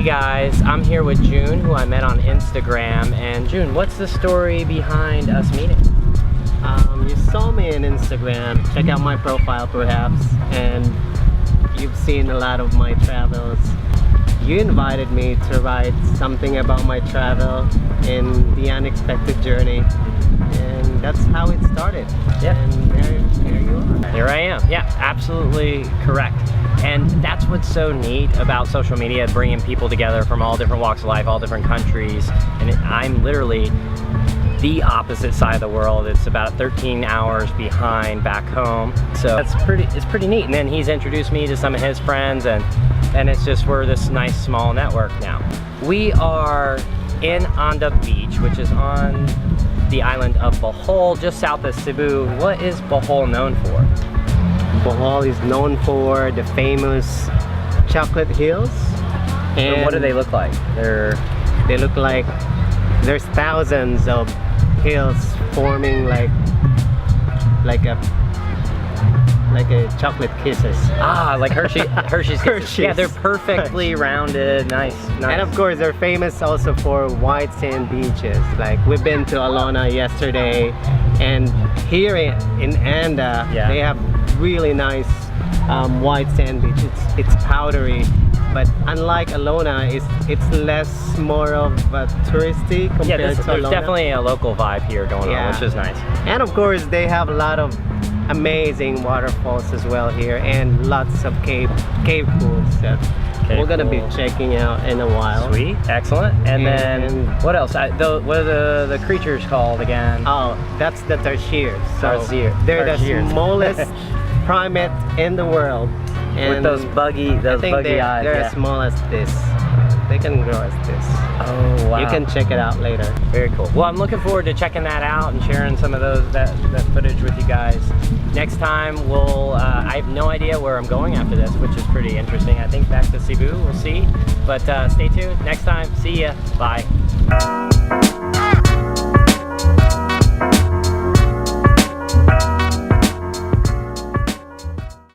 Hey guys, I'm here with June, who I met on Instagram. And June, what's the story behind us meeting? You saw me on Instagram, check out my profile perhaps, and you've seen a lot of my travels. You invited me to write something about my travel in the unexpected journey, and that's how it started. Yep. And there you are. Here I am. Yeah, absolutely correct. And that's what's so neat about social media, bringing people together from all different walks of life, all different countries. And I'm literally the opposite side of the world. It's about 13 hours behind back home. So it's pretty neat. And then he's introduced me to some of his friends, and it's just, we're this nice small network now. We are in Anda Beach, which is on the island of Bohol, just south of Cebu. What is Bohol known for? Bohol is known for the famous chocolate hills. And so what do they look like? They look like there's thousands of hills forming like a chocolate kisses. Ah, like Hershey's Kisses. Hershey's. Yeah, they're perfectly rounded, nice. And of course, they're famous also for white sand beaches. Like, we've been to Alona yesterday, and here in Anda, they have really nice white sand beach. It's powdery, but unlike Alona, it's less more of a touristy compared to Alona. There's definitely a local vibe here going on, which is nice. And of course, they have a lot of amazing waterfalls as well here, and lots of cave pools that we're gonna be checking out in a while. Sweet, excellent. And then what else? What are the creatures called again? Oh, that's the tarsiers. So Tarsier. they're the smallest primate in the world. And with those buggy eyes. They're as small as this. They can grow as this. Oh wow. You can check it out later. Very cool. Well, I'm looking forward to checking that out and sharing some of that footage with you guys. Next time I have no idea where I'm going after this, which is pretty interesting. I think back to Cebu, we'll see. But stay tuned. Next time, see ya. Bye.